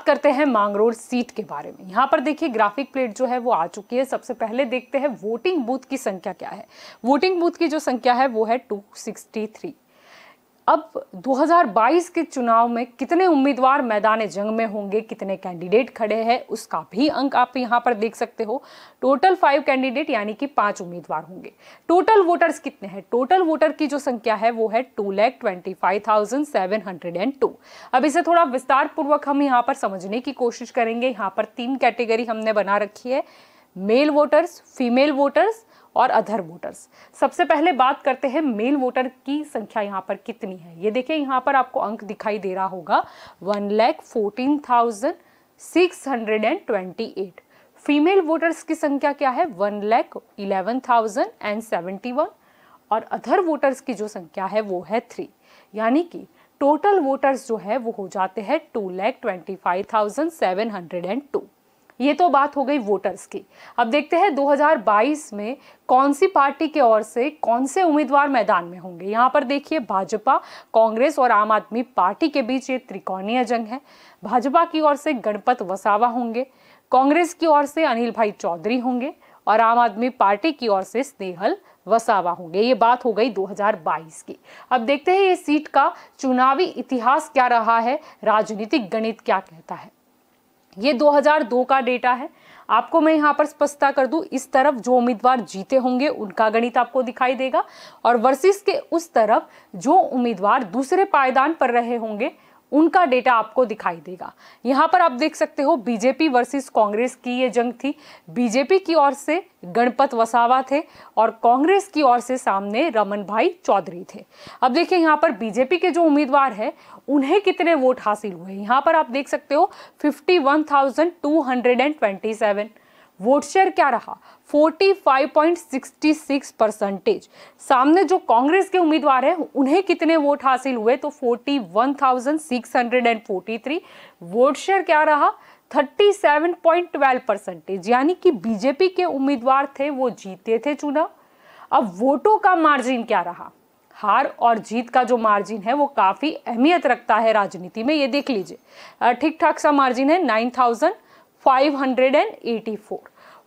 करते हैं मांगरोल सीट के बारे में। यहाँ पर देखिए ग्राफिक प्लेट जो है वो आ चुकी है। सबसे पहले देखते हैं वोटिंग बूथ की संख्या क्या है। वोटिंग बूथ की जो संख्या है वो है 263। अब 2022 के चुनाव में कितने उम्मीदवार मैदान जंग में होंगे, कितने कैंडिडेट खड़े हैं, उसका भी अंक आप यहाँ पर देख सकते हो। टोटल 5 कैंडिडेट यानी कि 5 उम्मीदवार होंगे। टोटल वोटर्स कितने हैं? टोटल वोटर की जो संख्या है वो है 2,25,702। अब इसे थोड़ा विस्तार पूर्वक हम यहाँ पर समझने की कोशिश करेंगे। यहाँ पर 3 कैटेगरी हमने बना रखी है, मेल वोटर्स, फीमेल वोटर्स और अदर वोटर्स। सबसे पहले बात करते हैं मेल वोटर की संख्या यहाँ पर कितनी है। ये देखिए यहाँ पर आपको अंक दिखाई दे रहा होगा 1,14,628। फीमेल वोटर्स की संख्या क्या है? 1,11,071। और अदर वोटर्स की जो संख्या है वो है 3, यानी कि टोटल वोटर्स जो है वो हो जाते हैं 2,25,702। ये तो बात हो गई वोटर्स की। अब देखते हैं 2022 में कौन सी पार्टी के ओर से कौन से उम्मीदवार मैदान में होंगे। यहाँ पर देखिए भाजपा, कांग्रेस और आम आदमी पार्टी के बीच ये त्रिकोणीय जंग है। भाजपा की ओर से गणपत वसावा होंगे, कांग्रेस की ओर से अनिल भाई चौधरी होंगे और आम आदमी पार्टी की ओर से स्नेहल वसावा होंगे। ये बात हो गई 2022 की। अब देखते हैं ये सीट का चुनावी इतिहास क्या रहा है, राजनीतिक गणित क्या कहता है। ये 2002 का डेटा है। आपको मैं यहाँ पर स्पष्टता कर दूं, इस तरफ जो उम्मीदवार जीते होंगे उनका गणित आपको दिखाई देगा और वर्सेस के उस तरफ जो उम्मीदवार दूसरे पायदान पर रहे होंगे उनका डेटा आपको दिखाई देगा। यहाँ पर आप देख सकते हो बीजेपी वर्सेस कांग्रेस की ये जंग थी। बीजेपी की ओर से गणपत वसावा थे और कांग्रेस की ओर से सामने रमन भाई चौधरी थे। अब देखिए यहाँ पर बीजेपी के जो उम्मीदवार हैं उन्हें कितने वोट हासिल हुए। यहाँ पर आप देख सकते हो 51,227। वोट शेयर क्या रहा? 45.66%। सामने जो कांग्रेस के उम्मीदवार हैं उन्हें कितने वोट हासिल हुए? तो 41,643। वोट शेयर क्या रहा? 37.12%, यानी कि बीजेपी के उम्मीदवार थे वो जीते थे चुनाव। अब वोटों का मार्जिन क्या रहा? हार और जीत का जो मार्जिन है वो काफी अहमियत रखता है राजनीति में। ये देख लीजिए ठीक ठाक सा मार्जिन है 9,584।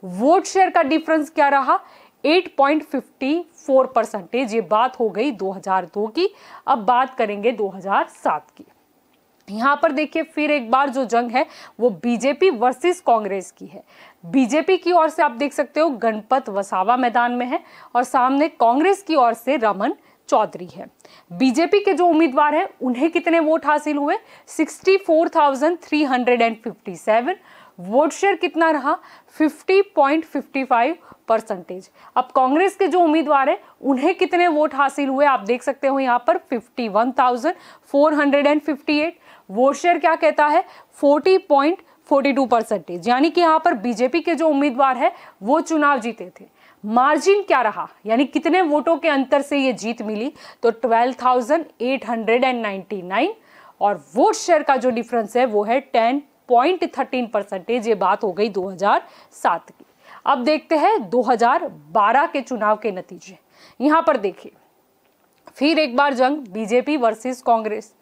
वोट शेयर का डिफरेंस क्या रहा? 8.54%। ये बात हो गई 2002 की। अब बात करेंगे 2007 की। यहाँ पर देखिए फिर एक बार जो जंग है वो बीजेपी वर्सेस कांग्रेस की है। बीजेपी की ओर से आप देख सकते हो गणपत वसावा मैदान में है और सामने कांग्रेस की ओर से रमन चौधरी है। बीजेपी के जो उम्मीदवार हैं उन्हें कितने वोट हासिल हुए? 64,357। वोट शेयर कितना रहा? 50.55%। अब कांग्रेस के जो उम्मीदवार हैं उन्हें कितने वोट हासिल हुए? आप देख सकते हो यहाँ पर 51,458। वोट शेयर क्या कहता है? 40.42%, यानी कि यहाँ पर बीजेपी के जो उम्मीदवार है वो चुनाव जीते थे। मार्जिन क्या रहा, यानी कितने वोटों के अंतर से ये जीत मिली? तो 12,899। और वोट शेयर का जो डिफरेंस है वो है 10.13%। ये बात हो गई 2007 की। अब देखते हैं 2012 के चुनाव के नतीजे। यहाँ पर देखिए फिर एक बार जंग बीजेपी वर्सेस कांग्रेस।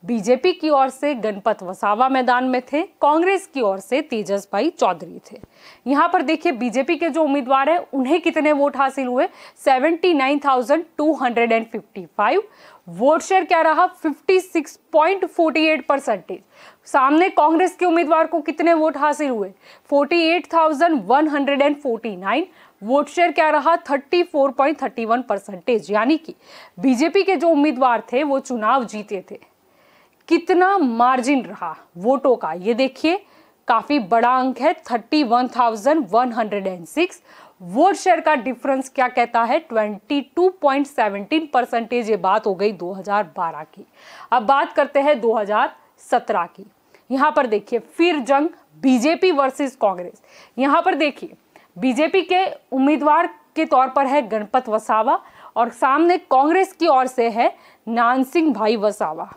बीजेपी की ओर से गणपत वसावा मैदान में थे, कांग्रेस की ओर से तेजस भाई चौधरी थे। यहाँ पर देखिए बीजेपी के जो उम्मीदवार हैं उन्हें कितने वोट हासिल हुए? 79,255। वोट शेयर क्या रहा? 56.48%। सामने कांग्रेस के उम्मीदवार को कितने वोट हासिल हुए? 48,149। वोट शेयर क्या रहा? 34.31%, यानी कि बीजेपी के जो उम्मीदवार थे वो चुनाव जीते थे। कितना मार्जिन रहा वोटों का? ये देखिए काफी बड़ा अंक है 31,106। वोट शेयर का डिफरेंस क्या कहता है? 22.17%। ये बात हो गई 2012 की। अब बात करते हैं 2017 की। यहाँ पर देखिए फिर जंग बीजेपी वर्सेस कांग्रेस। यहाँ पर देखिए बीजेपी के उम्मीदवार के तौर पर है गणपत वसावा और सामने कांग्रेस की ओर से है नानसिंह भाई वसावा।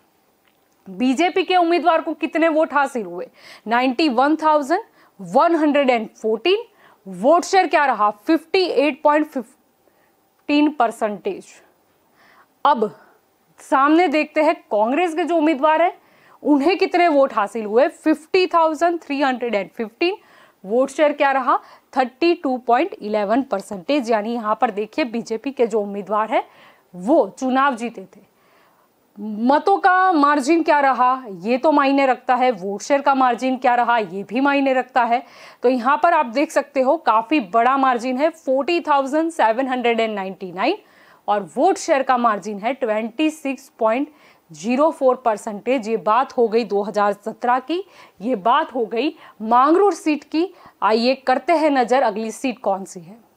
बीजेपी के उम्मीदवार को कितने वोट हासिल हुए? 91,114। वोट शेयर क्या रहा? 58.15%। अब सामने देखते हैं कांग्रेस के जो उम्मीदवार है उन्हें कितने वोट हासिल हुए? 50,315। वोट शेयर क्या रहा? 32.11%। यानी यहाँ पर देखिए बीजेपी के जो उम्मीदवार है वो चुनाव जीते थे। मतों का मार्जिन क्या रहा? ये तो मायने रखता है। वोट शेयर का मार्जिन क्या रहा? ये भी मायने रखता है। तो यहाँ पर आप देख सकते हो काफी बड़ा मार्जिन है 40,799 और वोट शेयर का मार्जिन है 26.04%। ये बात हो गई 2017 की, ये बात हो गई मांगरोळ सीट की। आइए करते हैं नजर अगली सीट कौन सी है।